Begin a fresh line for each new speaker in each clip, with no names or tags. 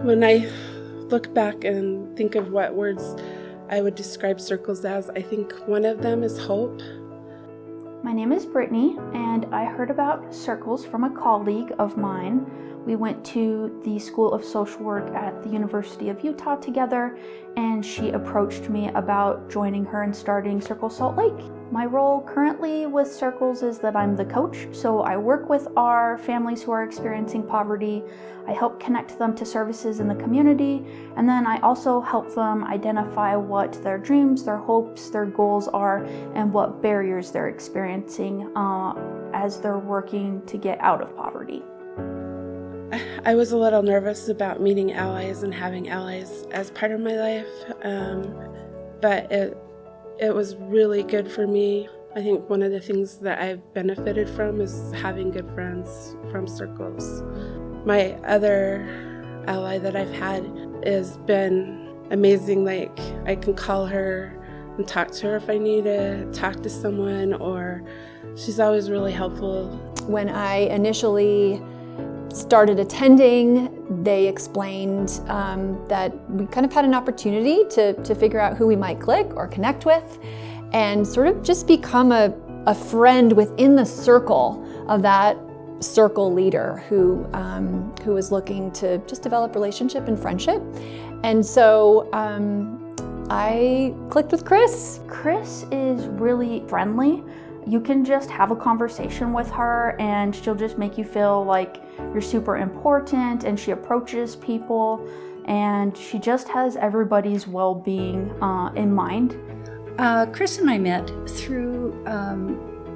When I look back and think of what words I would describe circles as, I think one of them is hope.
My name is Brittany, and I heard about circles from a colleague of mine. We went to the School of Social Work at the University of Utah together, and she approached me about joining her and starting Circle Salt Lake. My role currently with Circles is that I'm the coach, so I work with our families who are experiencing poverty. I help connect them to services in the community, and then I also help them identify what their dreams, their hopes, their goals are, and what barriers they're experiencing as they're working to get out of poverty.
I was a little nervous about meeting allies and having allies as part of my life, but it was really good for me. I think one of the things that I've benefited from is having good friends from Circles. My other ally that I've had has been amazing. Like, I can call her and talk to her if I need to talk to someone, or she's always really helpful.
When I initially started attending, they explained that we kind of had an opportunity to figure out who we might click or connect with and sort of just become a friend within the circle of that circle leader who was looking to just develop relationship and friendship. And so I clicked with Chris.
Chris is really friendly. You can just have a conversation with her and she'll just make you feel like you're super important, and she approaches people and she just has everybody's well-being in mind.
Chris and I met through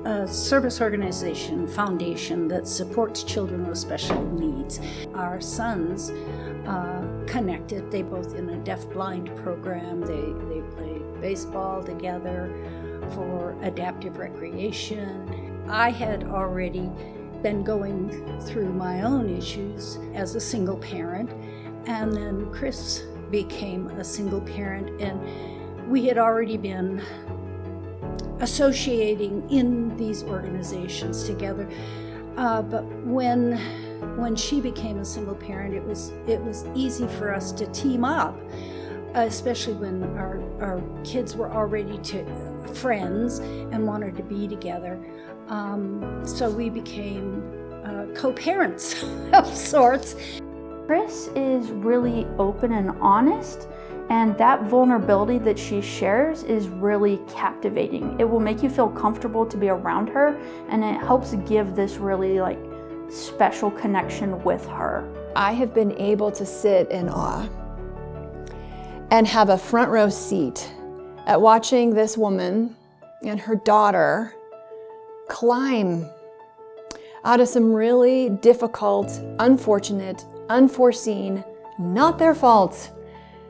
a service organization, foundation that supports children with special needs. Our sons connected. They both in a deaf-blind program. They play baseball together for adaptive recreation. I had already been going through my own issues as a single parent, and then Chris became a single parent, and we had already been associating in these organizations together. But when she became a single parent, it was easy for us to team up, especially when our kids were already friends and wanted to be together. So we became co-parents of sorts.
Chris is really open and honest, and that vulnerability that she shares is really captivating. It will make you feel comfortable to be around her, and it helps give this really special connection with her.
I have been able to sit in awe and have a front row seat at watching this woman and her daughter climb out of some really difficult, unfortunate, unforeseen, not their fault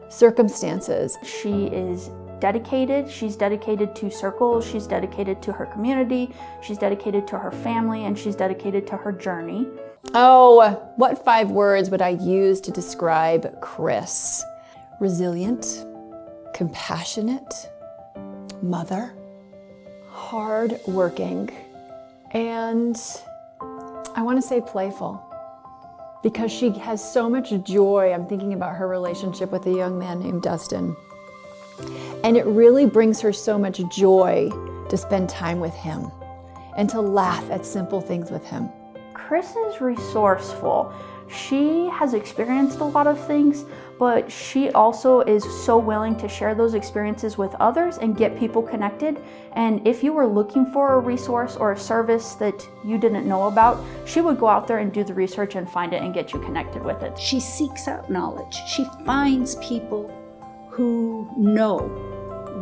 circumstances.
She is dedicated. She's dedicated to Circles. She's dedicated to her community. She's dedicated to her family, and she's dedicated to her journey.
Oh, what 5 words would I use to describe Chris? Resilient, compassionate, mother, hardworking, and I want to say playful, because she has so much joy. I'm thinking about her relationship with a young man named Dustin, and it really brings her so much joy to spend time with him and to laugh at simple things with him.
Chris is resourceful. She has experienced a lot of things, but she also is so willing to share those experiences with others and get people connected. And if you were looking for a resource or a service that you didn't know about, she would go out there and do the research and find it and get you connected with it.
She seeks out knowledge. She finds people who know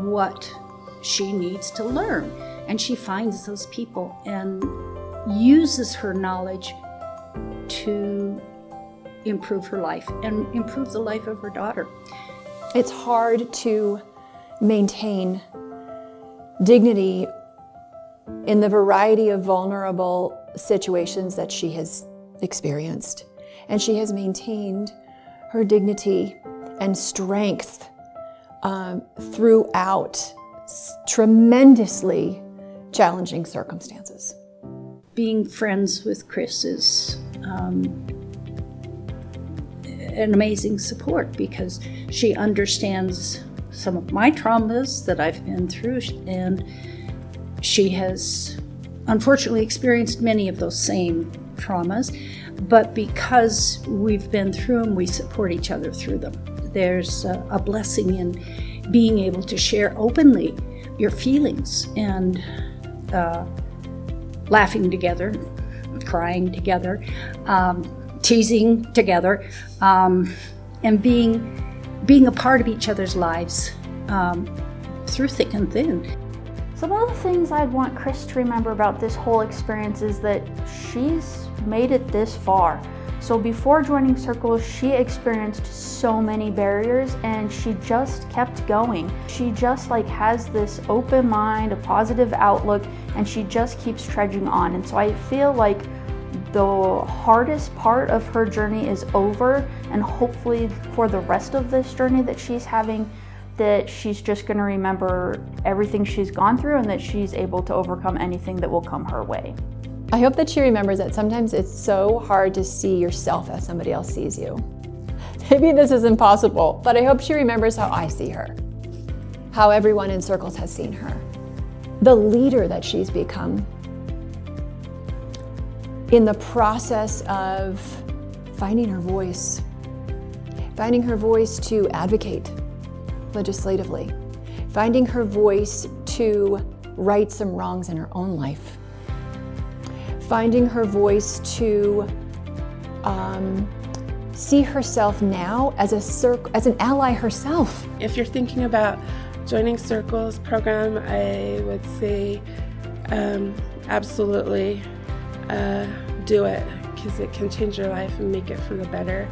what she needs to learn, and she finds those people and uses her knowledge to improve her life and improve the life of her daughter.
It's hard to maintain dignity in the variety of vulnerable situations that she has experienced. And she has maintained her dignity and strength throughout tremendously challenging circumstances.
an amazing support because she understands some of my traumas that I've been through, and she has unfortunately experienced many of those same traumas, but because we've been through them, we support each other through them. There's a blessing in being able to share openly your feelings and laughing together, crying together, teasing together, and being a part of each other's lives through thick and thin.
Some of the things I'd want Chris to remember about this whole experience is that she's made it this far. So before joining Circles, she experienced so many barriers and she just kept going. She just has this open mind, a positive outlook, and she just keeps trudging on. And so I feel like the hardest part of her journey is over, and hopefully for the rest of this journey that she's having, that she's just going to remember everything she's gone through and that she's able to overcome anything that will come her way.
I hope that she remembers that sometimes it's so hard to see yourself as somebody else sees you. Maybe this is impossible, but I hope she remembers how I see her, how everyone in Circles has seen her, the leader that she's become in the process of finding her voice to advocate legislatively, finding her voice to right some wrongs in her own life, finding her voice to see herself now as an ally herself.
If you're thinking about joining Circles program, I would say absolutely do it, because it can change your life and make it for the better.